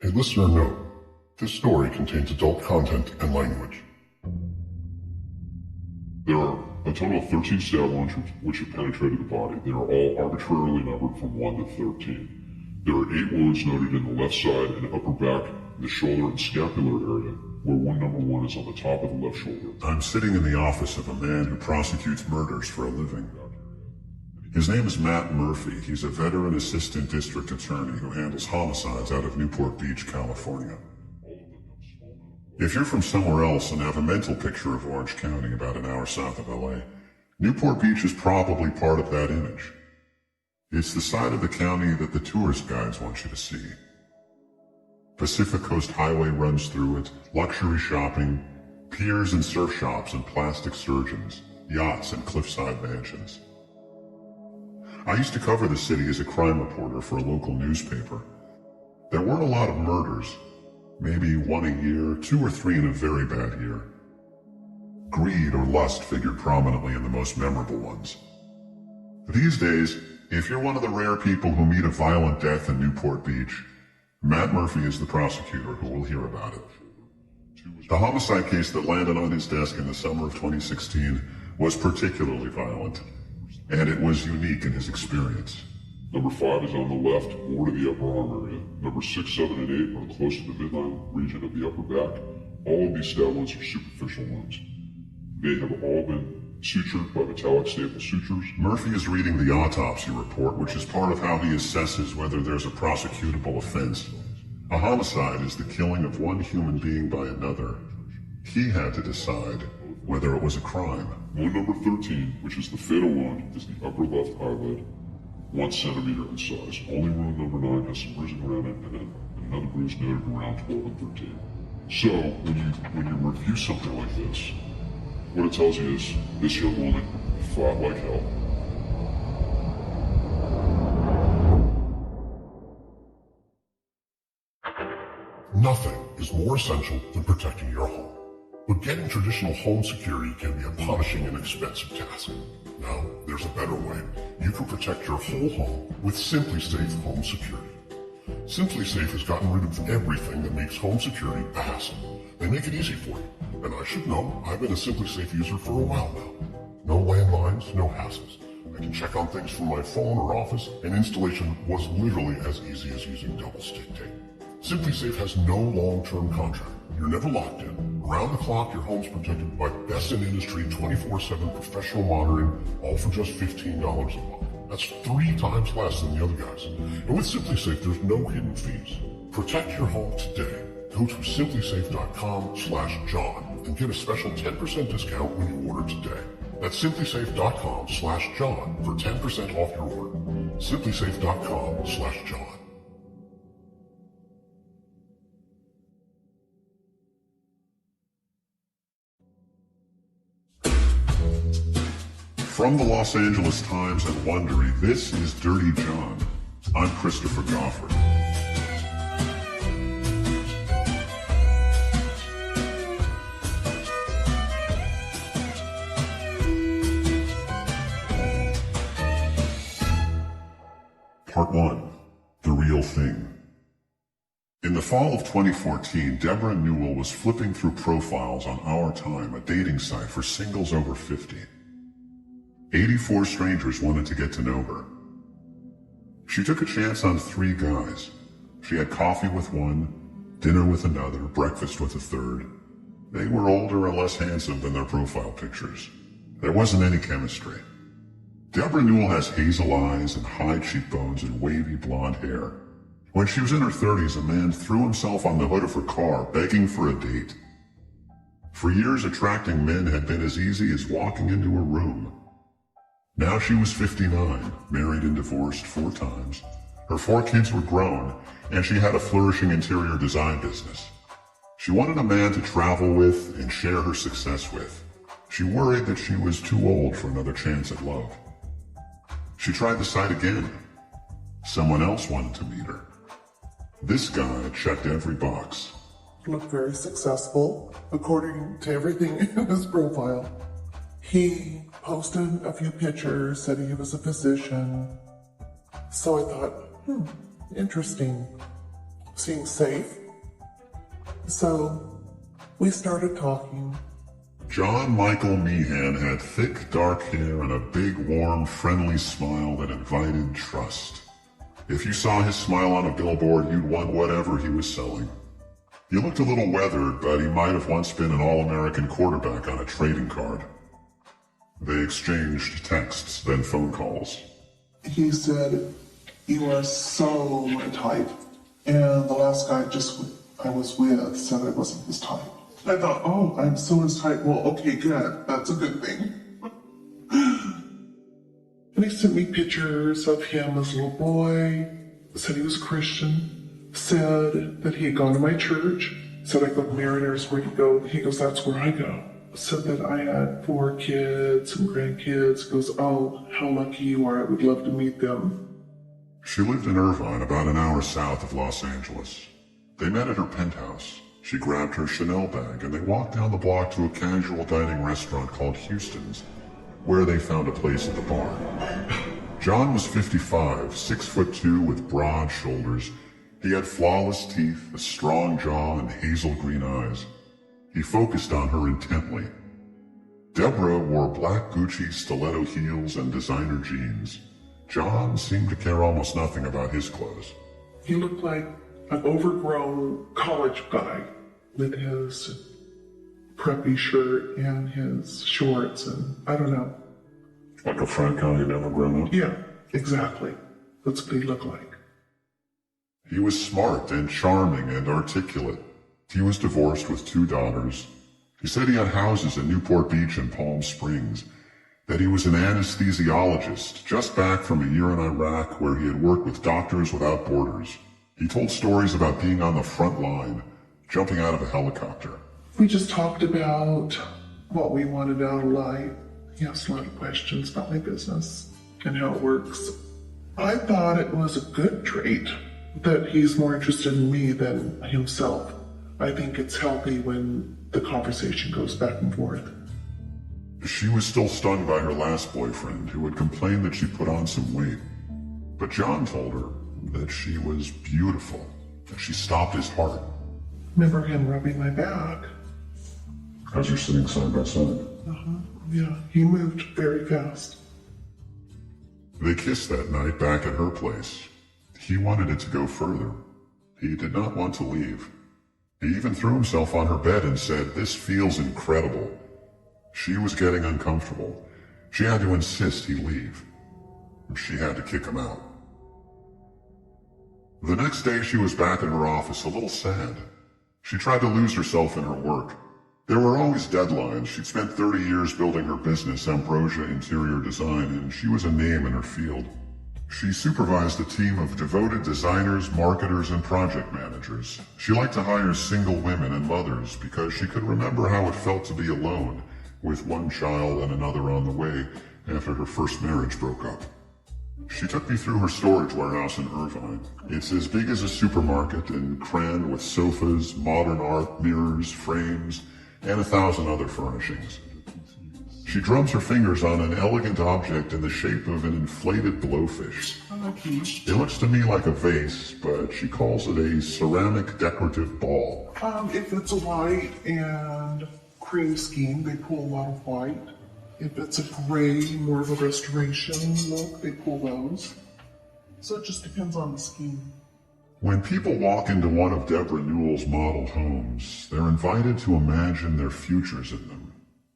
A listener note, this story contains adult content and language. There are a total of 13 stab wounds which have penetrated the body. They are all arbitrarily numbered from 1 to 13. There are 8 wounds noted in the left side and upper back, the shoulder and scapular area, where wound number 1 is on the top of the left shoulder. I'm sitting in the office of a man who prosecutes murders for a living. His name is Matt Murphy. He's a veteran assistant district attorney who handles homicides out of Newport Beach, California. If you're from somewhere else and have a mental picture of Orange County about an hour south of LA, Newport Beach is probably part of that image. It's the side of the county that the tourist guides want you to see. Pacific Coast Highway runs through it, luxury shopping, piers and surf shops and plastic surgeons, yachts and cliffside mansions. I used to cover the city as a crime reporter for a local newspaper. There weren't a lot of murders, maybe 1 a year, 2 or 3 in a very bad year. Greed or lust figured prominently in the most memorable ones. These days, if you're one of the rare people who meet a violent death in Newport Beach, Matt Murphy is the prosecutor who will hear about it. The homicide case that landed on his desk in the summer of 2016 was particularly violent, and it was unique in his experience. Number 5 is on the left, more to the upper arm area. Number 6, 7, and 8 are close to the midline region of the upper back. All of these stab wounds are superficial wounds. They have all been sutured by metallic staple sutures. Murphy is reading the autopsy report, which is part of how he assesses whether there's a prosecutable offense. A homicide is the killing of one human being by another. He had to decide whether it was a crime. Wound number 13, which is the fatal wound, is the upper left eyelid, 1 centimeter in size. Only wound number 9 has some bruising around it, and then another bruise noted around 12 and 13. So, when you review something like this, what it tells you is, this young woman fought like hell. Nothing is more essential than protecting your home. But getting traditional home security can be a punishing and expensive task. Now, there's a better way. You can protect your whole home with SimpliSafe Home Security. SimpliSafe has gotten rid of everything that makes home security a hassle. They make it easy for you. And I should know, I've been a SimpliSafe user for a while now. No landlines, no hassles. I can check on things from my phone or office, and installation was literally as easy as using double stick tape. SimpliSafe has no long-term contract. You're never locked in. Around the clock, your home's protected by best-in-industry 24/7 professional monitoring, all for just $15 a month. That's 3 times less than the other guys. And with SimpliSafe, there's no hidden fees. Protect your home today. Go to simplisafe.com/John and get a special 10% discount when you order today. That's simplisafe.com/John for 10% off your order. simplisafe.com/John. From the Los Angeles Times and Wondery, this is Dirty John. I'm Christopher Goffard. Part 1. The Real Thing. In the fall of 2014, Debra Newell was flipping through profiles on Our Time, a dating site for singles over 50. 84 strangers wanted to get to know her. She took a chance on 3 guys. She had coffee with one, dinner with another, breakfast with a third. They were older and less handsome than their profile pictures. There wasn't any chemistry. Debra Newell has hazel eyes and high cheekbones and wavy blonde hair. When she was in her 30s, a man threw himself on the hood of her car, begging for a date. For years, attracting men had been as easy as walking into a room. Now she was 59, married and divorced 4 times. Her 4 kids were grown, and she had a flourishing interior design business. She wanted a man to travel with and share her success with. She worried that she was too old for another chance at love. She tried the site again. Someone else wanted to meet her. This guy checked every box. Looked very successful, according to everything in his profile. He posted a few pictures, said he was a physician. So I thought, interesting. seemed safe. So we started talking. John Michael Meehan had thick, dark hair and a big, warm, friendly smile that invited trust. If you saw his smile on a billboard, you'd want whatever he was selling. He looked a little weathered, but he might have once been an All-American quarterback on a trading card. They exchanged texts, then phone calls. He said, "You are so my type." And the last guy I was with said I wasn't his type. I thought, oh, I'm so his type. Well, okay, good. That's a good thing. And he sent me pictures of him as a little boy, said he was a Christian, said that he had gone to my church, said I go to Mariners, where'd he go? He goes, that's where I go. Said that I had 4 kids and grandkids. Goes, oh, how lucky you are. I would love to meet them. She lived in Irvine, about an hour south of Los Angeles. They met at her penthouse. She grabbed her Chanel bag and they walked down the block to a casual dining restaurant called Houston's, where they found a place at the bar. John was 55, 6'2" with broad shoulders. He had flawless teeth, a strong jaw, and hazel green eyes. He focused on her intently. Debra wore black Gucci stiletto heels and designer jeans. John seemed to care almost nothing about his clothes. He looked like an overgrown college guy with his preppy shirt and his shorts and I don't know. Like a frat guy who'd never grown up? Yeah, exactly. That's what he looked like. He was smart and charming and articulate. He was divorced with 2 daughters. He said he had houses in Newport Beach and Palm Springs, that he was an anesthesiologist just back from a year in Iraq where he had worked with Doctors Without Borders. He told stories about being on the front line, jumping out of a helicopter. We just talked about what we wanted out of life. He asked a lot of questions about my business and how it works. I thought it was a good trait that he's more interested in me than himself. I think it's healthy when the conversation goes back and forth. She was still stung by her last boyfriend, who had complained that she put on some weight. But John told her that she was beautiful, that she stopped his heart. Remember him rubbing my back? As you're sitting side by side. Yeah, he moved very fast. They kissed that night back at her place. He wanted it to go further. He did not want to leave. He even threw himself on her bed and said, "This feels incredible." She was getting uncomfortable. She had to insist he leave. She had to kick him out. The next day she was back in her office, a little sad. She tried to lose herself in her work. There were always deadlines. She'd spent 30 years building her business, Ambrosia Interior Design, and she was a name in her field. She supervised a team of devoted designers, marketers, and project managers. She liked to hire single women and mothers because she could remember how it felt to be alone, with 1 child and another on the way after her first marriage broke up. She took me through her storage warehouse in Irvine. It's as big as a supermarket and crammed with sofas, modern art, mirrors, frames, and 1,000 other furnishings. She drums her fingers on an elegant object in the shape of an inflated blowfish. It looks to me like a vase, but she calls it a ceramic decorative ball. If it's a white and cream scheme, they pull a lot of white. If it's a gray, more of a restoration look, they pull those. So it just depends on the scheme. When people walk into one of Debra Newell's model homes, they're invited to imagine their futures in them.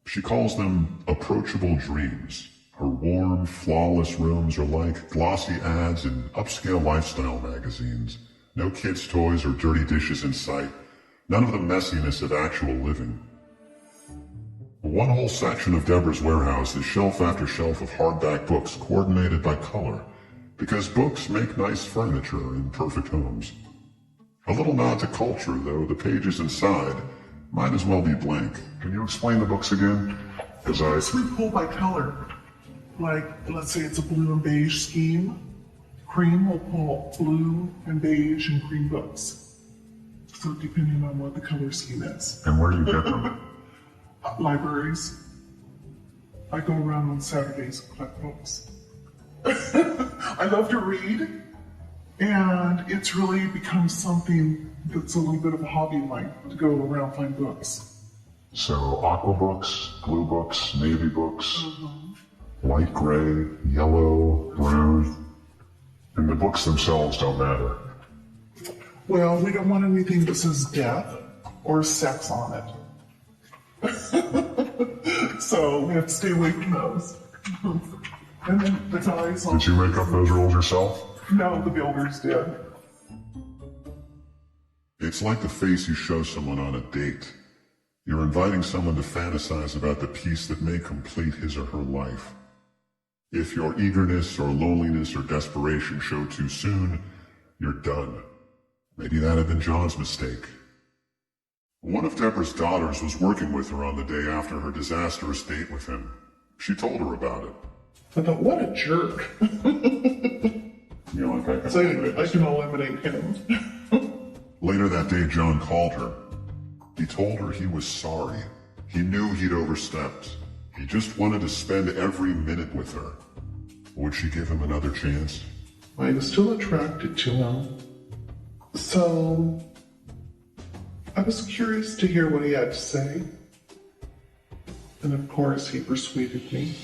She calls them approachable dreams. Her warm, flawless rooms are like glossy ads in upscale lifestyle magazines. No kids' toys or dirty dishes in sight. None of the messiness of actual living. One whole section of Debra's warehouse is shelf after shelf of hardback books coordinated by color, because books make nice furniture in perfect homes. A little nod to culture, though the pages inside might as well be blank. Can you explain the books again? Because We pull by color. Like, let's say it's a blue and beige scheme. Cream will pull blue and beige and cream books. So depending on what the color scheme is. And where do you get them? Libraries. I go around on Saturdays and collect books. I love to read, And it's really become something that's a little bit of a hobby of mine, to go around find books. So aqua books, blue books, navy books, light gray, yellow, brown, and the books themselves don't matter. Well, we don't want anything that says death or sex on it. So we have to stay away from those. And then the guys on... Did you make up those rules yourself? No, the builders did. It's like the face you show someone on a date. You're inviting someone to fantasize about the piece that may complete his or her life. If your eagerness or loneliness or desperation show too soon, you're done. Maybe that had been John's mistake. One of Debra's daughters was working with her on the day after her disastrous date with him. She told her about it. I thought, what a jerk. You know, like I So I can eliminate him. Later that day, John called her. He told her he was sorry. He knew he'd overstepped. He just wanted to spend every minute with her. Would she give him another chance? I was still attracted to him. So I was curious to hear what he had to say. And of course, he persuaded me.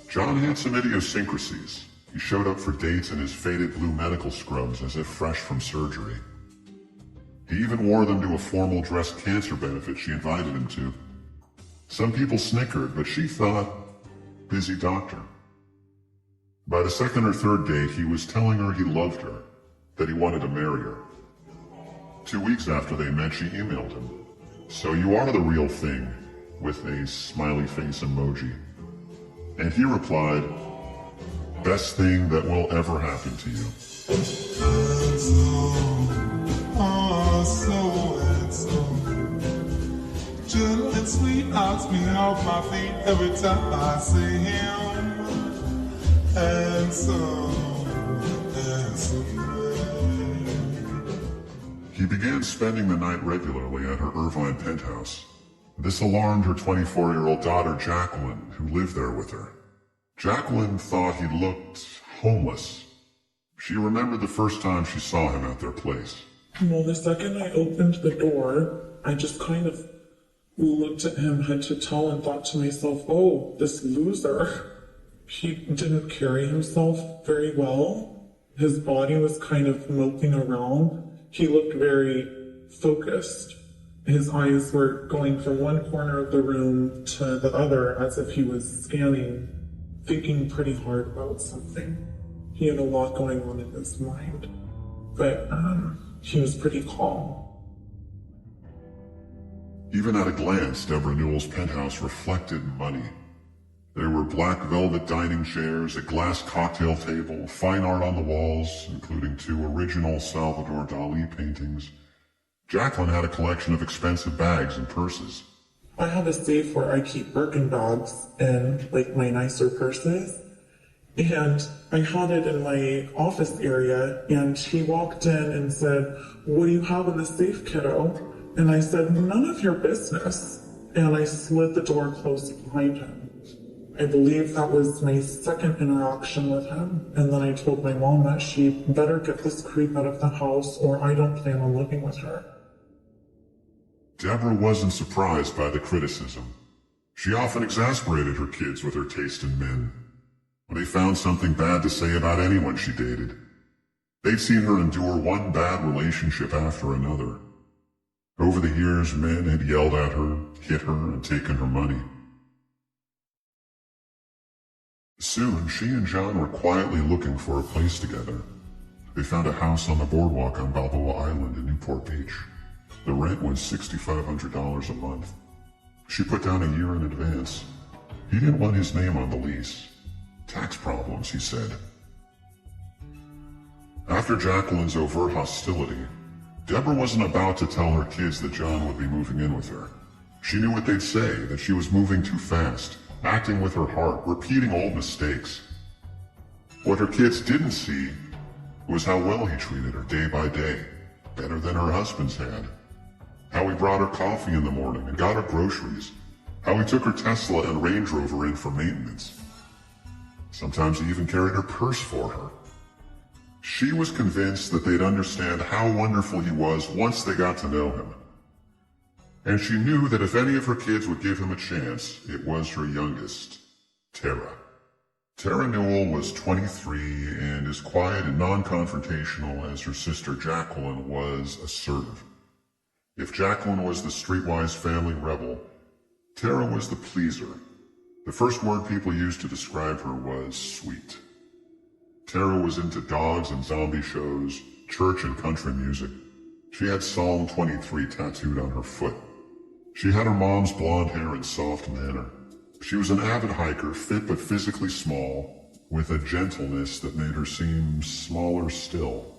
John had some idiosyncrasies. He showed up for dates in his faded blue medical scrubs as if fresh from surgery. He even wore them to a formal dress cancer benefit she invited him to. Some people snickered, but she thought, busy doctor. By the second or third date, he was telling her he loved her, that he wanted to marry her. 2 weeks after they met, she emailed him. So you are the real thing, with a smiley face emoji. And he replied, best thing that will ever happen to you. Gentle and sweet knocks me off my feet every time I see him. Handsome, He began spending the night regularly at her Irvine penthouse. This alarmed her 24-year-old daughter, Jacqueline, who lived there with her. Jacqueline thought he looked homeless. She remembered the first time she saw him at their place. Well, the second I opened the door, I just kind of looked at him head to toe and thought to myself, oh, this loser. He didn't carry himself very well. His body was kind of moping around. He looked very focused. His eyes were going from one corner of the room to the other as if he was scanning, thinking pretty hard about something. He had a lot going on in his mind, but he was pretty calm. Even at a glance, Debra Newell's penthouse reflected money. There were black velvet dining chairs, a glass cocktail table, fine art on the walls, including 2 original Salvador Dali paintings. Jacqueline had a collection of expensive bags and purses. I have a safe where I keep Birkin bags and like my nicer purses. And I had it in my office area, and he walked in and said, what do you have in the safe, kiddo? And I said, none of your business. And I slid the door closed behind him. I believe that was my second interaction with him. And then I told my mom that she better get this creep out of the house or I don't plan on living with her. Debra wasn't surprised by the criticism. She often exasperated her kids with her taste in men. They found something bad to say about anyone she dated. They'd seen her endure one bad relationship after another. Over the years, men had yelled at her, hit her, and taken her money. Soon, she and John were quietly looking for a place together. They found a house on the boardwalk on Balboa Island in Newport Beach. The rent was $6,500 a month. She put down a year in advance. He didn't want his name on the lease. Tax problems, he said. After Jacqueline's overt hostility, Debra wasn't about to tell her kids that John would be moving in with her. She knew what they'd say, that she was moving too fast, acting with her heart, repeating old mistakes. What her kids didn't see was how well he treated her day by day, better than her husband's had. How he brought her coffee in the morning and got her groceries. How he took her Tesla and Range Rover in for maintenance. Sometimes he even carried her purse for her. She was convinced that they'd understand how wonderful he was once they got to know him. And she knew that if any of her kids would give him a chance, it was her youngest, Tara. Debra Newell was 23 and as quiet and non-confrontational as her sister Jacqueline was assertive. If Jacqueline was the streetwise family rebel, Tara was the pleaser. The first word people used to describe her was sweet. Tara was into dogs and zombie shows, church and country music. She had Psalm 23 tattooed on her foot. She had her mom's blonde hair and soft manner. She was an avid hiker, fit but physically small, with a gentleness that made her seem smaller still.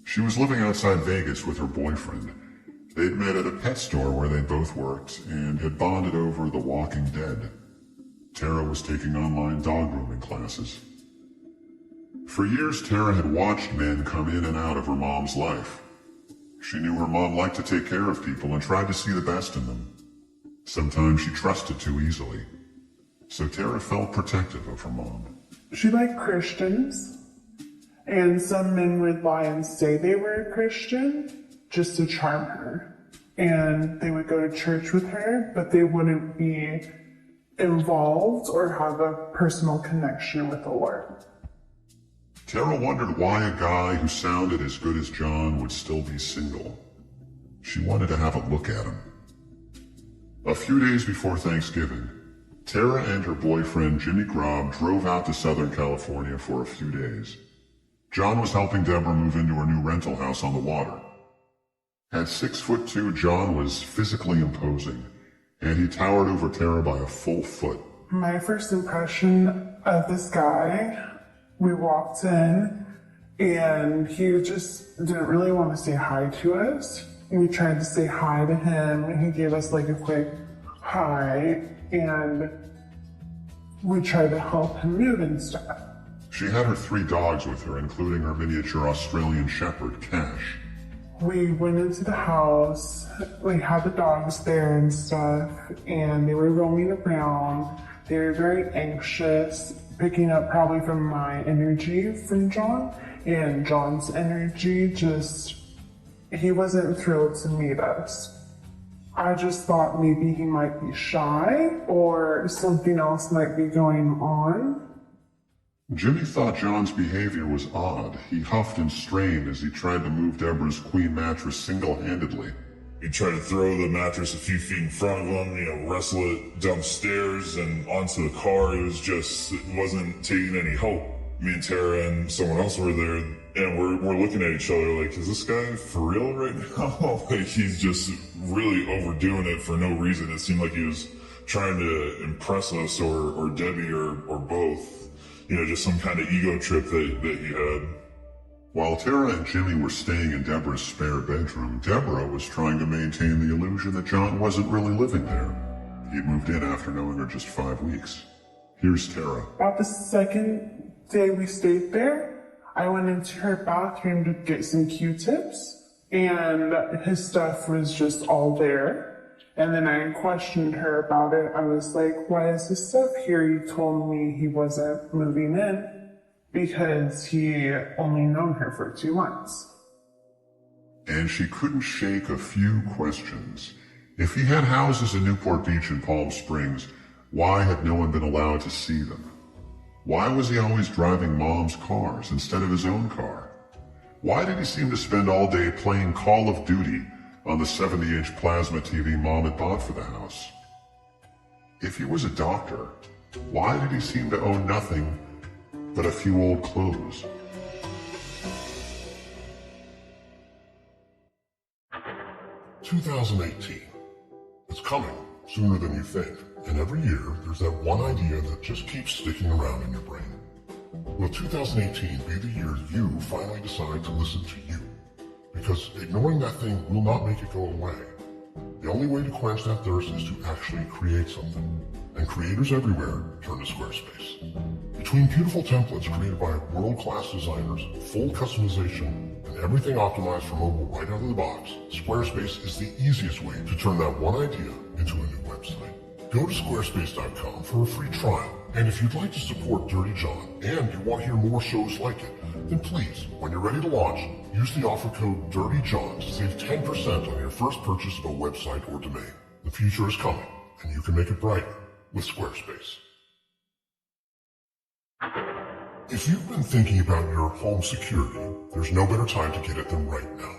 She was living outside Vegas with her boyfriend. They'd met at a pet store where they both worked and had bonded over The Walking Dead. Tara was taking online dog grooming classes. For years, Tara had watched men come in and out of her mom's life. She knew her mom liked to take care of people and tried to see the best in them. Sometimes she trusted too easily, so Tara felt protective of her mom. She liked Christians, and some men would lie and say they were a Christian just to charm her. And they would go to church with her, but they wouldn't be involved or have a personal connection with the Lord. Tara wondered why a guy who sounded as good as John would still be single. She wanted to have a look at him. A few days before Thanksgiving, Tara and her boyfriend Jimmy Grob drove out to Southern California for a few days. John was helping Debra move into her new rental house on the water. At 6'2", John was physically imposing, and he towered over Tara by a full foot. My first impression of this guy, we walked in, and he just didn't really want to say hi to us. We tried to say hi to him, and he gave us like a quick hi, and we tried to help him move and stuff. She had her 3 dogs with her, including her miniature Australian Shepherd, Cash. We went into the house, we had the dogs there and stuff, and they were roaming around. They were very anxious, picking up probably from my energy from John, and John's energy just, he wasn't thrilled to meet us. I just thought maybe he might be shy or something else might be going on. Jimmy thought John's behavior was odd. He huffed and strained as he tried to move Debra's queen mattress single-handedly. He tried to throw the mattress a few feet in front of him, wrestle it downstairs and onto the car. It wasn't taking any help. Me and Tara and someone else were there, and we're looking at each other like, is this guy for real right now? Like, he's just really overdoing it for no reason. It seemed like he was trying to impress us or Debbie or both. Just some kind of ego trip that he had. While Tara and Jimmy were staying in Debra's spare bedroom, Debra was trying to maintain the illusion that John wasn't really living there. He'd moved in after knowing her just 5 weeks. Here's Tara. About the second day we stayed there, I went into her bathroom to get some Q-tips, and his stuff was just all there. And then I questioned her about it. I was like, why is his stuff here? You told me he wasn't moving in because he only known her for 2 months. And she couldn't shake a few questions. If he had houses in Newport Beach and Palm Springs, why had no one been allowed to see them? Why was he always driving Mom's cars instead of his own car? Why did he seem to spend all day playing Call of Duty on the 70-inch plasma TV Mom had bought for the house? If he was a doctor, why did he seem to own nothing but a few old clothes? "2018. It's coming sooner than you think, and every year there's that one idea that just keeps sticking around in your brain. Will 2018 be the year you finally decide to listen to you? Because ignoring that thing will not make it go away. The only way to quench that thirst is to actually create something. And creators everywhere turn to Squarespace. Between beautiful templates created by world-class designers, full customization, and everything optimized for mobile right out of the box, Squarespace is the easiest way to turn that one idea into a new website. Go to squarespace.com for a free trial. And if you'd like to support Dirty John and you want to hear more shows like it, then please, when you're ready to launch, use the offer code DIRTYJOHN to save 10% on your first purchase of a website or domain. The future is coming, and you can make it brighter with Squarespace. If you've been thinking about your home security, there's no better time to get it than right now.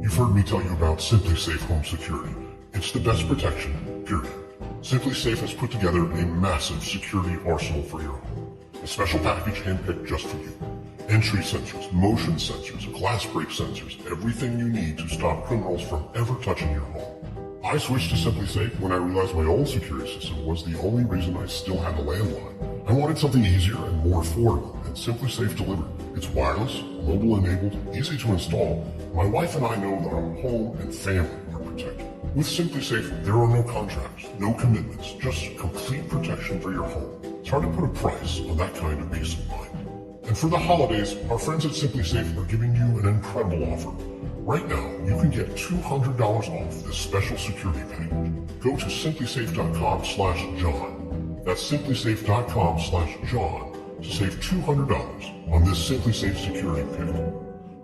You've heard me tell you about Simply Safe Home Security. It's the best protection, period. Simply Safe has put together a massive security arsenal for your home. A special package handpicked just for you. Entry sensors, motion sensors, glass break sensors, everything you need to stop criminals from ever touching your home. I switched to Simply Safe when I realized my old security system was the only reason I still had a landline. I wanted something easier and more affordable, and Simply Safe delivered. It's wireless, mobile-enabled, easy to install. My wife and I know that our home and family are protected. With Simply Safe, there are no contracts, no commitments, just complete protection for your home. It's hard to put a price on that kind of peace of mind. And for the holidays, our friends at Simply Safe are giving you an incredible offer. Right now, you can get $200 off this special security package. Go to simplysafe.com/John. That's simplysafe.com/John to save $200 on this Simply Safe security package.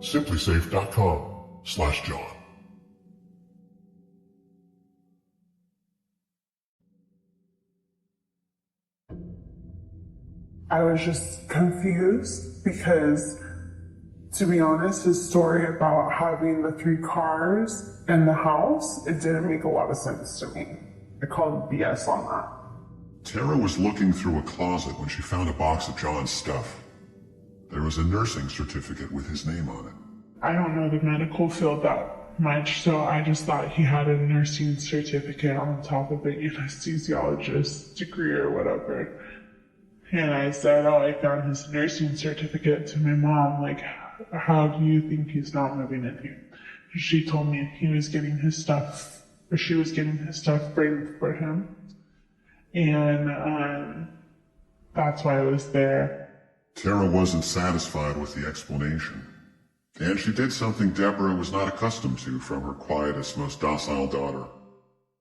simplysafe.com/John. I was just confused because, to be honest, his story about having the 3 cars and the house, it didn't make a lot of sense to me. I called BS on that. Tara was looking through a closet when she found a box of John's stuff. There was a nursing certificate with his name on it. I don't know the medical field that much, so I just thought he had a nursing certificate on top of the anesthesiologist degree or whatever. And I said, oh, I found his nursing certificate to my mom, like, how do you think he's not moving in here? She told me he was getting his stuff, or she was getting his stuff framed for him. And that's why I was there. Tara wasn't satisfied with the explanation. And she did something Debra was not accustomed to from her quietest, most docile daughter.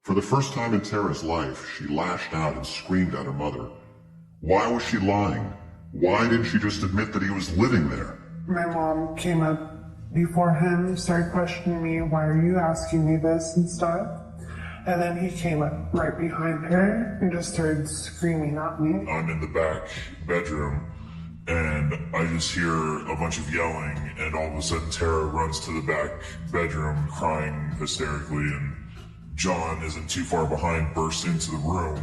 For the first time in Tara's life, she lashed out and screamed at her mother. Why was she lying? Why didn't she just admit that he was living there? My mom came up before him, started questioning me, why are you asking me this and stuff? And then he came up right behind her and just started screaming at me. I'm in the back bedroom and I just hear a bunch of yelling, and all of a sudden Tara runs to the back bedroom crying hysterically, and John isn't too far behind, bursts into the room,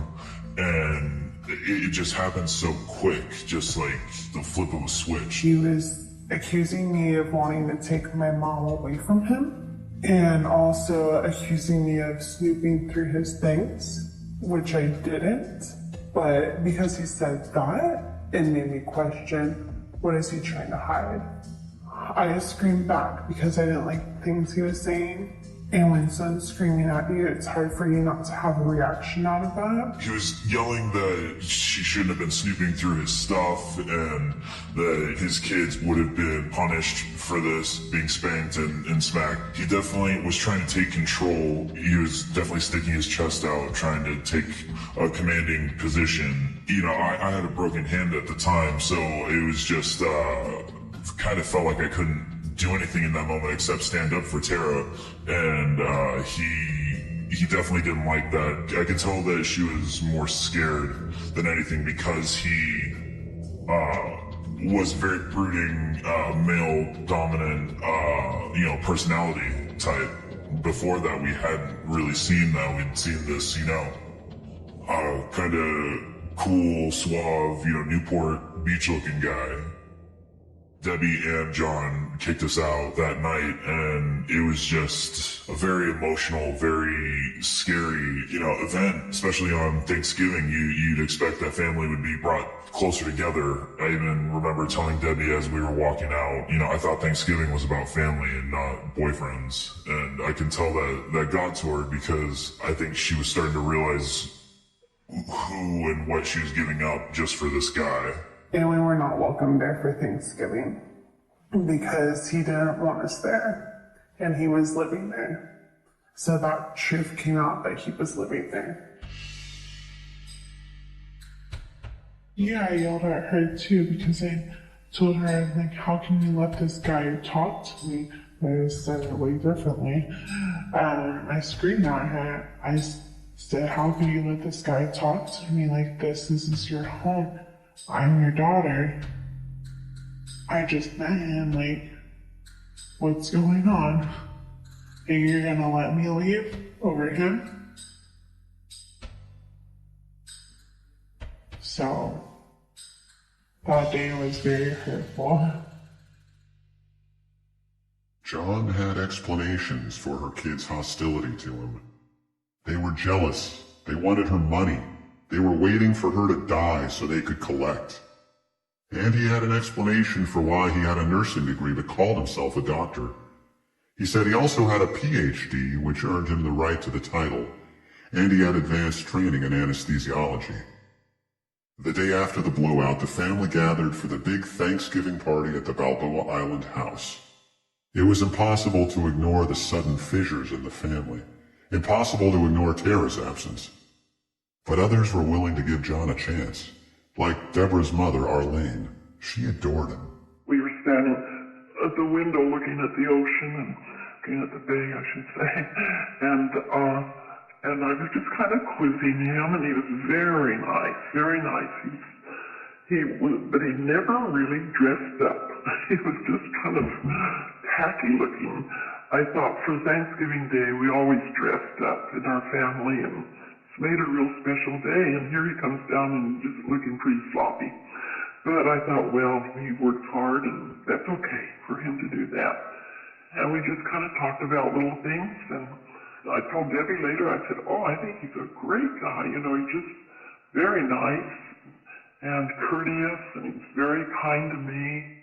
and it just happened so quick, just like the flip of a switch. He was accusing me of wanting to take my mom away from him, and also accusing me of snooping through his things, which I didn't. But because he said that, it made me question, what is he trying to hide? I just screamed back because I didn't like the things he was saying. And when someone's screaming at you, it's hard for you not to have a reaction out of that. He was yelling that she shouldn't have been snooping through his stuff, and that his kids would have been punished for this, being spanked and smacked. He definitely was trying to take control. He was definitely sticking his chest out, trying to take a commanding position. You know, I had a broken hand at the time, so it was just, kind of felt like I couldn't do anything in that moment except stand up for Tara, and he definitely didn't like that. I could tell that she was more scared than anything because he was very brooding, male dominant, personality type. Before that, we hadn't really seen that. We'd seen this, kind of cool, suave, Newport Beach looking guy. Debbie and John kicked us out that night, and it was just a very emotional, very scary, event, especially on Thanksgiving. You'd expect that family would be brought closer together. I even remember telling Debbie as we were walking out, I thought Thanksgiving was about family and not boyfriends. And I can tell that got to her because I think she was starting to realize who and what she was giving up just for this guy. And we were not welcome there for Thanksgiving because he didn't want us there, and he was living there. So that truth came out that he was living there. Yeah, I yelled at her too because I told her, I was like, how can you let this guy talk to me? I said it way differently. I screamed at her. I said, how can you let this guy talk to me like this? This is your home. I'm your daughter. I just met him, like, what's going on? And you're gonna let me leave over him? So, that day was very hurtful. John had explanations for her kids' hostility to him. They were jealous. They wanted her money. They were waiting for her to die so they could collect. And he had an explanation for why he had a nursing degree but called himself a doctor. He said he also had a PhD, which earned him the right to the title, and he had advanced training in anesthesiology. The day after the blowout, the family gathered for the big Thanksgiving party at the Balboa Island house. It was impossible to ignore the sudden fissures in the family, impossible to ignore Tara's absence. But others were willing to give John a chance, like Debra's mother, Arlene. She adored him. We were standing at the window looking at the ocean and looking at the bay, I should say, and I was just kind of quizzing him, and he was very nice, very nice. But he never really dressed up. He was just kind of tacky looking. I thought for Thanksgiving Day, we always dressed up in our family, and it's made a real special day, and here he comes down and just looking pretty sloppy. But I thought, well, he works hard, and that's okay for him to do that. And we just kind of talked about little things, and I told Debbie later, I said, oh, I think he's a great guy. You know, he's just very nice and courteous, and he's very kind to me.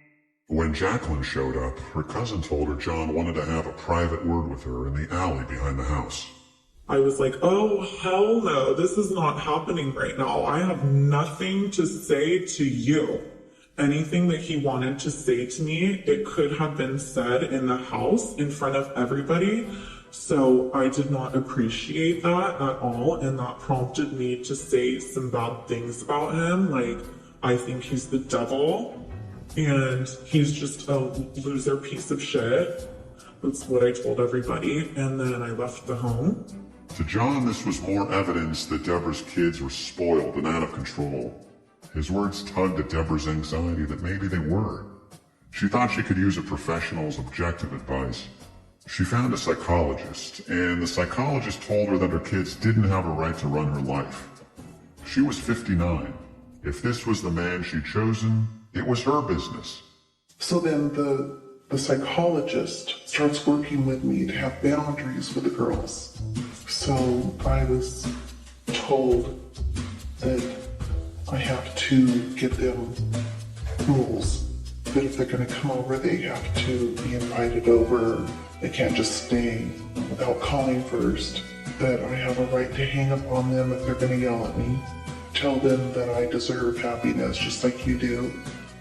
When Jacqueline showed up, her cousin told her John wanted to have a private word with her in the alley behind the house. I was like, oh, hell no, this is not happening right now. I have nothing to say to you. Anything that he wanted to say to me, it could have been said in the house in front of everybody. So I did not appreciate that at all, and that prompted me to say some bad things about him. Like, I think he's the devil, and he's just a loser piece of shit. That's what I told everybody, and then I left the home. To John, this was more evidence that Debra's kids were spoiled and out of control. His words tugged at Debra's anxiety that maybe they were. She thought she could use a professional's objective advice. She found a psychologist, and the psychologist told her that her kids didn't have a right to run her life. She was 59. If this was the man she'd chosen, it was her business. So then the psychologist starts working with me to have boundaries with the girls. So I was told that I have to give them rules. That if they're going to come over, they have to be invited over. They can't just stay without calling first. That I have a right to hang up on them if they're going to yell at me. Tell them that I deserve happiness just like you do.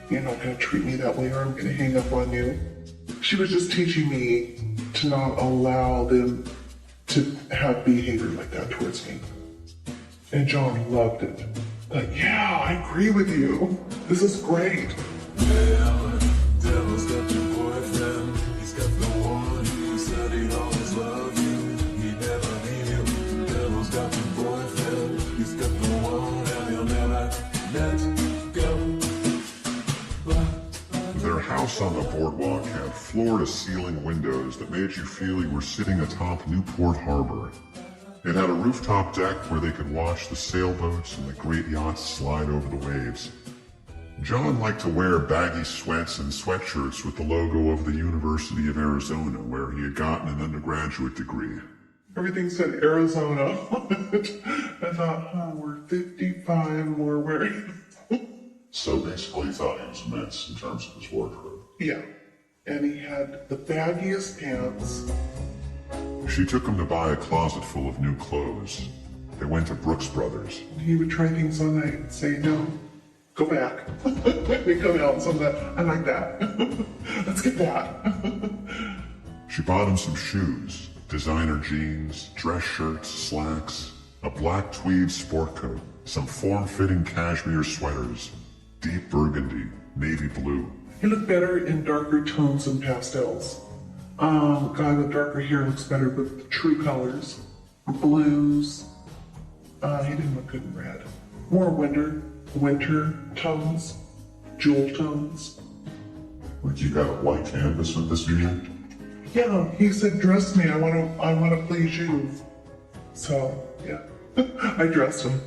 You're not going to treat me that way or I'm going to hang up on you. She was just teaching me to not allow them to have behavior like that towards me. And John loved it. Like, yeah, I agree with you. This is great. Devil's got your boyfriend. He's got the one who said he'd always love you. He'd never leave you. Devil's got your boyfriend. He's got the one and he'll never let go. Their house on the boardwalk had floor-to-ceiling windows that made you feel you were sitting atop Newport Harbor. It had a rooftop deck where they could watch the sailboats and the great yachts slide over the waves. John liked to wear baggy sweats and sweatshirts with the logo of the University of Arizona, where he had gotten an undergraduate degree. Everything said Arizona on it. I thought, we're 55 and we're wearing... So basically he thought he was immense in terms of his wardrobe. Yeah. And he had the baggiest pants. She took him to buy a closet full of new clothes. They went to Brooks Brothers. He would try things on night and say, no, go back. They come out and some of that, I like that. Let's get that. She bought him some shoes, designer jeans, dress shirts, slacks, a black tweed sport coat, some form-fitting cashmere sweaters, deep burgundy, navy blue. He looked better in darker tones than pastels. Guy with darker hair looks better with the true colors. Blues. He didn't look good in red. More winter tones, jewel tones. Like you got a blank canvas with this view? Yeah, he said, dress me, I wanna please you. So, yeah, I dressed him.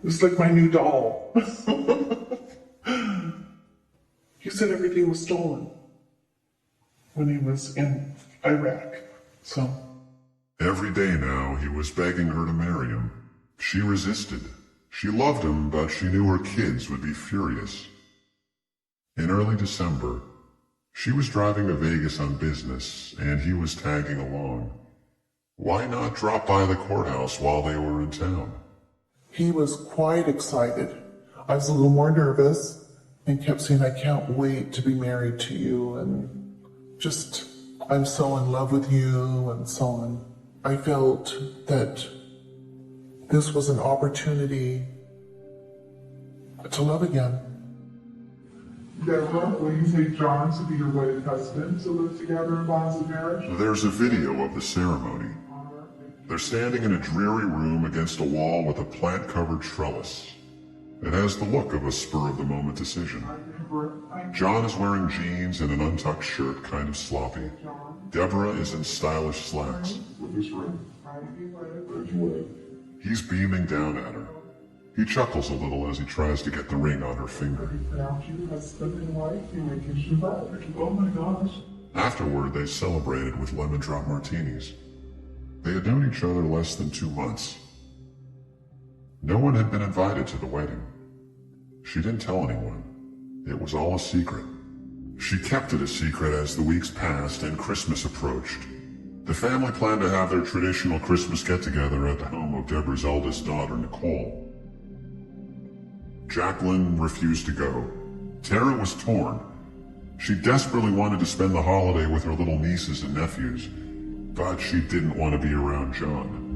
It's like my new doll. He said everything was stolen when he was in Iraq, so. Every day now, he was begging her to marry him. She resisted. She loved him, but she knew her kids would be furious. In early December, she was driving to Vegas on business, and he was tagging along. Why not drop by the courthouse while they were in town? He was quite excited. I was a little more nervous and kept saying, I can't wait to be married to you, and just, I'm so in love with you, and so on. I felt that this was an opportunity to love again. Debra, will you take John to be your wedded husband to live together in bonds of marriage? There's a video of the ceremony. They're standing in a dreary room against a wall with a plant-covered trellis. It has the look of a spur-of-the-moment decision. John is wearing jeans and an untucked shirt, kind of sloppy. Debra is in stylish slacks. He's beaming down at her. He chuckles a little as he tries to get the ring on her finger. Oh my gosh. Afterward, they celebrated with lemon drop martinis. They had known each other less than 2 months. No one had been invited to the wedding. She didn't tell anyone. It was all a secret. She kept it a secret as the weeks passed and Christmas approached. The family planned to have their traditional Christmas get-together at the home of Debra's eldest daughter, Nicole. Jacqueline refused to go. Tara was torn. She desperately wanted to spend the holiday with her little nieces and nephews, but she didn't want to be around John.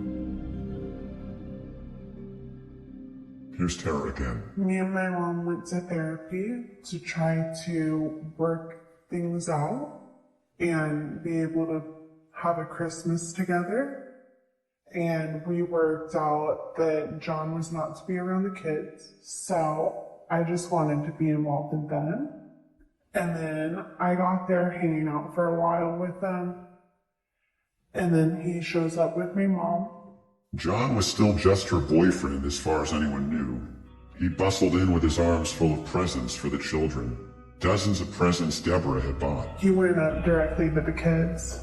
Here's Tara again. Me and my mom went to therapy to try to work things out and be able to have a Christmas together. And we worked out that John was not to be around the kids. So I just wanted to be involved in them. And then I got there hanging out for a while with them. And then he shows up with my mom. John was still just her boyfriend as far as anyone knew. He bustled in with his arms full of presents for the children. Dozens of presents Debra had bought. He went up directly to the kids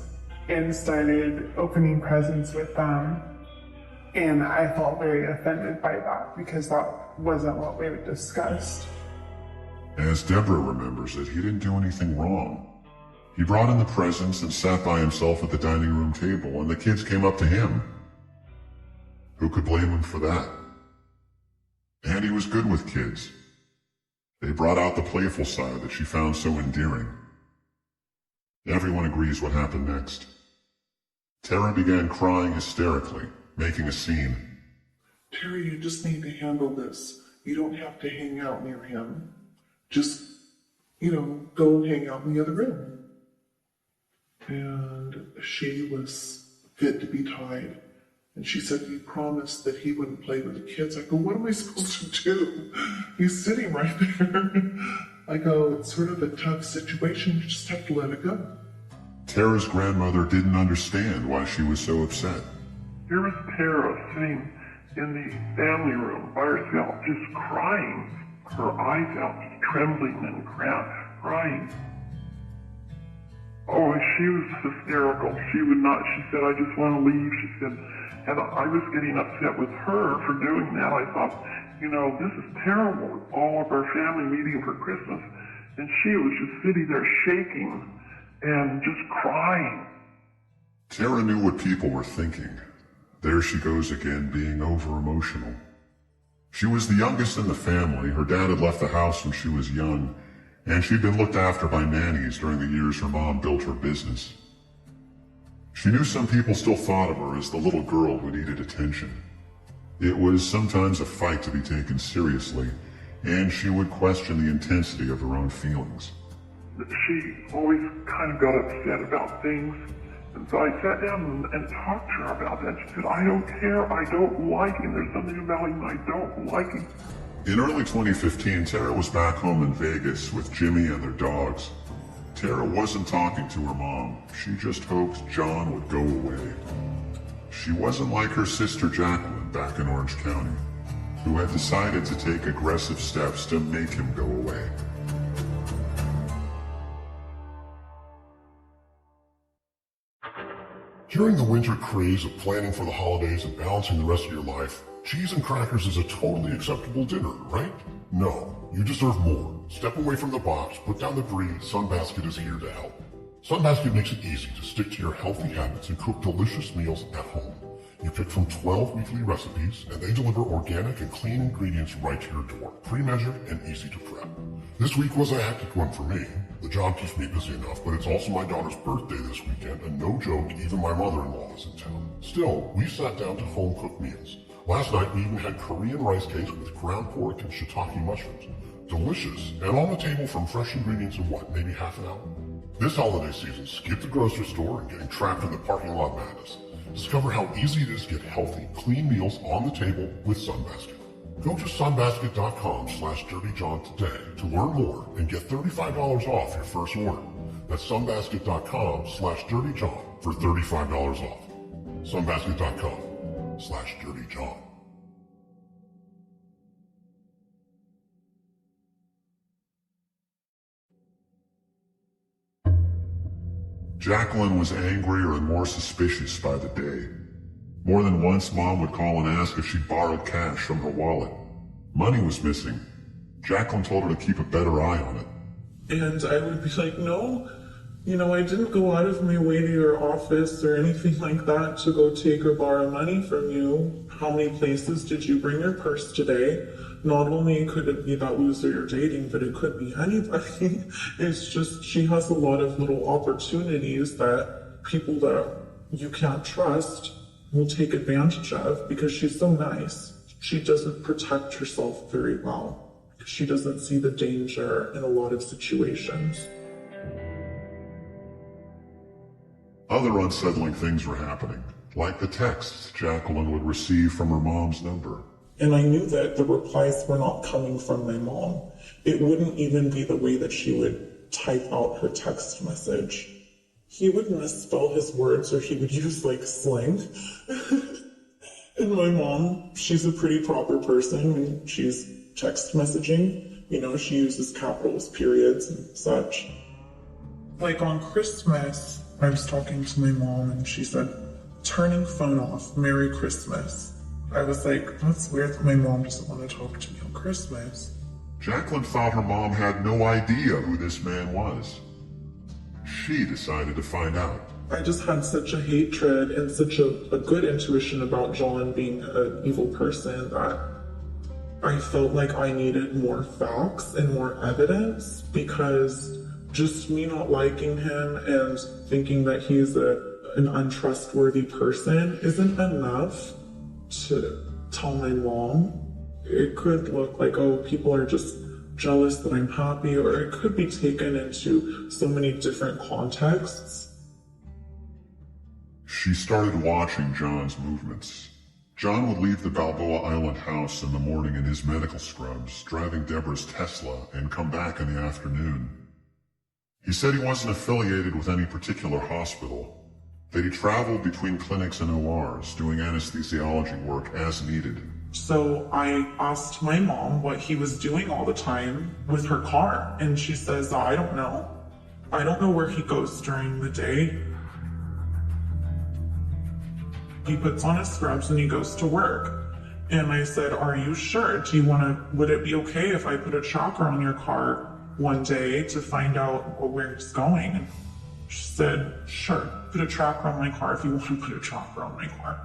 and started opening presents with them. And I felt very offended by that because that wasn't what we had discussed. As Debra remembers it, he didn't do anything wrong. He brought in the presents and sat by himself at the dining room table, and the kids came up to him. Who could blame him for that? And he was good with kids. They brought out the playful side that she found so endearing. Everyone agrees what happened next. Tara began crying hysterically, making a scene. Terry, you just need to handle this. You don't have to hang out near him. Just, go and hang out in the other room. And she was fit to be tied. And she said, you promised that he wouldn't play with the kids. I go, what am I supposed to do? He's sitting right there. I go, it's sort of a tough situation. You just have to let it go. Tara's grandmother didn't understand why she was so upset. Here was Tara sitting in the family room by herself, just crying. Her eyes out, just trembling and crying. Oh, she was hysterical. She said, I just want to leave. She said, and I was getting upset with her for doing that. I thought, this is terrible. All of our family meeting for Christmas. And she was just sitting there shaking and just crying. Tara knew what people were thinking. There she goes again, being over-emotional. She was the youngest in the family. Her dad had left the house when she was young, and she'd been looked after by nannies during the years her mom built her business. She knew some people still thought of her as the little girl who needed attention. It was sometimes a fight to be taken seriously, and she would question the intensity of her own feelings. She always kind of got upset about things. And so I sat down and talked to her about that. She said, I don't care. I don't like him. There's something about him I don't like him. In early 2015, Tara was back home in Vegas with Jimmy and their dogs. Tara wasn't talking to her mom. She just hoped John would go away. She wasn't like her sister Jacqueline back in Orange County, who had decided to take aggressive steps to make him go away. During the winter craze of planning for the holidays and balancing the rest of your life, cheese and crackers is a totally acceptable dinner, right? No, you deserve more. Step away from the box, put down the greed. Sunbasket is here to help. Sunbasket makes it easy to stick to your healthy habits and cook delicious meals at home. You pick from 12 weekly recipes, and they deliver organic and clean ingredients right to your door, pre-measured and easy to prep. This week was a hectic one for me. The job keeps me busy enough, but it's also my daughter's birthday this weekend, and no joke, even my mother-in-law is in town. Still, we sat down to home-cooked meals. Last night, we even had Korean rice cakes with ground pork and shiitake mushrooms. Delicious, and on the table from fresh ingredients in maybe half an hour? This holiday season, skip the grocery store and getting trapped in the parking lot madness. Discover how easy it is to get healthy, clean meals on the table with Sunbasket. Go to sunbasket.com/dirtyjohn today to learn more and get $35 off your first order. That's sunbasket.com/dirtyjohn for $35 off. sunbasket.com/dirtyjohn. Jacqueline was angrier and more suspicious by the day. More than once, Mom would call and ask if she'd borrowed cash from her wallet. Money was missing. Jacqueline told her to keep a better eye on it. And I would be like, no, I didn't go out of my way to your office or anything like that to go take or borrow money from you. How many places did you bring your purse today? Not only could it be that loser you're dating, but it could be anybody. It's just, she has a lot of little opportunities that people that you can't trust will take advantage of because she's so nice. She doesn't protect herself very well. She doesn't see the danger in a lot of situations. Other unsettling things were happening, like the texts Jacqueline would receive from her mom's number. And I knew that the replies were not coming from my mom. It wouldn't even be the way that she would type out her text message. He would misspell his words or he would use slang. And my mom, she's a pretty proper person when she's text messaging. She uses capitals, periods, and such. On Christmas, I was talking to my mom and she said, turning phone off, Merry Christmas. I was like, that's weird that my mom doesn't want to talk to me on Christmas. Jacqueline thought her mom had no idea who this man was. She decided to find out. I just had such a hatred and such a good intuition about John being an evil person that I felt like I needed more facts and more evidence, because just me not liking him and thinking that he's an untrustworthy person isn't enough to tell my mom. It could look like, people are just jealous that I'm happy, or it could be taken into so many different contexts. She started watching John's movements. John would leave the Balboa Island house in the morning in his medical scrubs, driving Debra's Tesla, and come back in the afternoon. He said he wasn't affiliated with any particular hospital, that he traveled between clinics and ORs, doing anesthesiology work as needed. So I asked my mom what he was doing all the time with her car, and she says, I don't know. I don't know where he goes during the day. He puts on his scrubs and he goes to work. And I said, are you sure? Would it be okay if I put a tracker on your car one day to find out where he's going? And she said, sure, put a tracker on my car if you want to put a tracker on my car.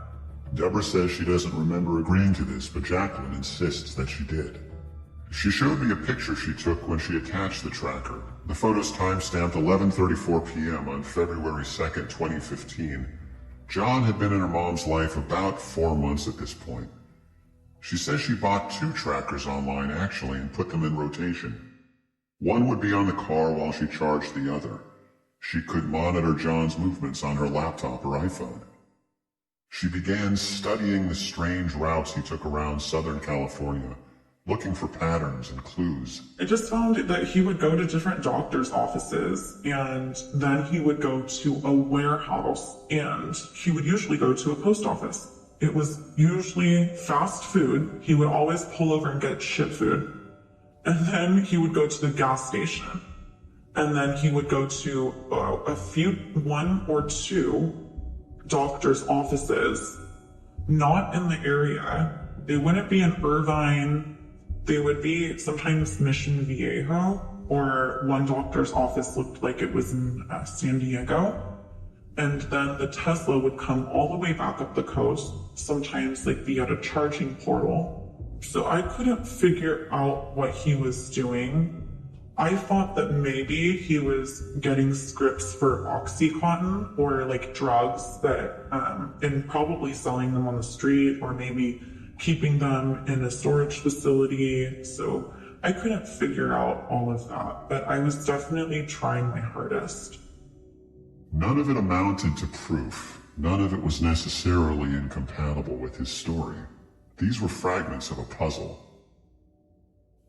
Debra says she doesn't remember agreeing to this, but Jacqueline insists that she did. She showed me a picture she took when she attached the tracker. The photo's timestamped 11:34 p.m. on February 2nd, 2015. John had been in her mom's life about 4 months at this point. She says she bought 2 trackers online actually and put them in rotation. One would be on the car while she charged the other. She could monitor John's movements on her laptop or iPhone. She began studying the strange routes he took around Southern California, looking for patterns and clues. I just found that he would go to different doctor's offices, and then he would go to a warehouse, and he would usually go to a post office. It was usually fast food. He would always pull over and get shit food. And then he would go to the gas station. And then he would go to one or two doctor's offices, not in the area. They wouldn't be in Irvine. They would be sometimes Mission Viejo, or one doctor's office looked like it was in San Diego. And then the Tesla would come all the way back up the coast, sometimes like be at a charging portal. So I couldn't figure out what he was doing. I thought that maybe he was getting scripts for Oxycontin or like drugs that, and probably selling them on the street, or maybe keeping them in a storage facility. So I couldn't figure out all of that, but I was definitely trying my hardest. None of it amounted to proof. None of it was necessarily incompatible with his story. These were fragments of a puzzle.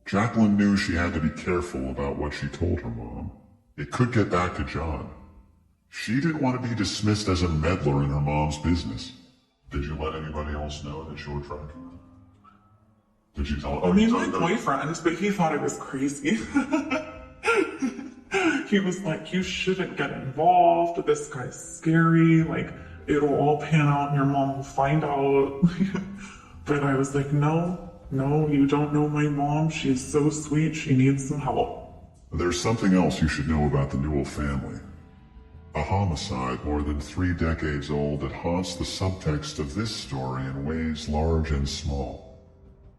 Jacqueline knew she had to be careful about what she told her mom. It could get back to John. She didn't want to be dismissed as a meddler in her mom's business. Did you let anybody else know that you were tracking them? Did you tell them? My boyfriend, but he thought it was crazy. He was like, you shouldn't get involved. This guy's scary. Like, it'll all pan out and your mom will find out. But I was like, no, you don't know my mom. She's so sweet. She needs some help. There's something else you should know about the Newell family. A homicide more than 3 decades old that haunts the subtext of this story in ways large and small.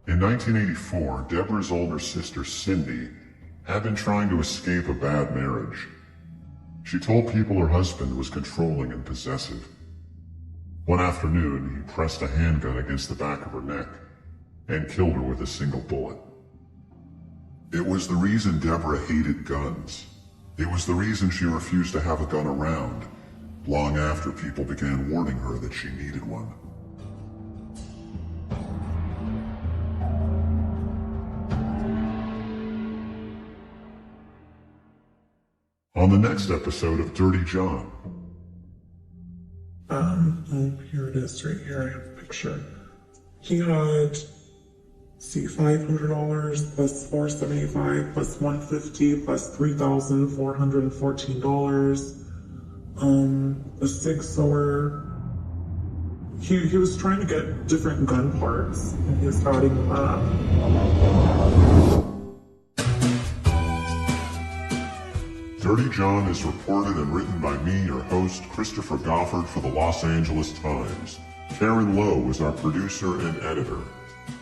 In 1984, Debra's older sister, Cindy, had been trying to escape a bad marriage. She told people her husband was controlling and possessive. One afternoon, he pressed a handgun against the back of her neck and killed her with a single bullet. It was the reason Debra hated guns. It was the reason she refused to have a gun around, long after people began warning her that she needed one. On the next episode of Dirty John. Here it is, right here. I have a picture. He had, $500 plus $475 plus $150 plus $3,414. A Sig Sauer. He was trying to get different gun parts, and he was adding them up. Dirty John is reported and written by me, your host, Christopher Goffard, for the Los Angeles Times. Karen Lowe is our producer and editor.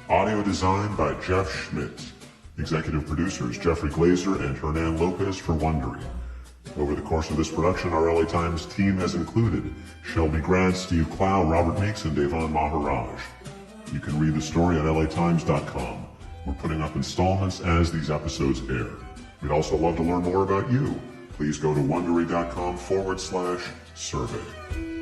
Audio design by Jeff Schmidt. Executive producers Jeffrey Glazer and Hernan Lopez for Wondery. Over the course of this production, our LA Times team has included Shelby Grant, Steve Clow, Robert Meeks, and Devon Maharaj. You can read the story at latimes.com. We're putting up installments as these episodes air. We'd also love to learn more about you. Please go to Wondery.com/survey.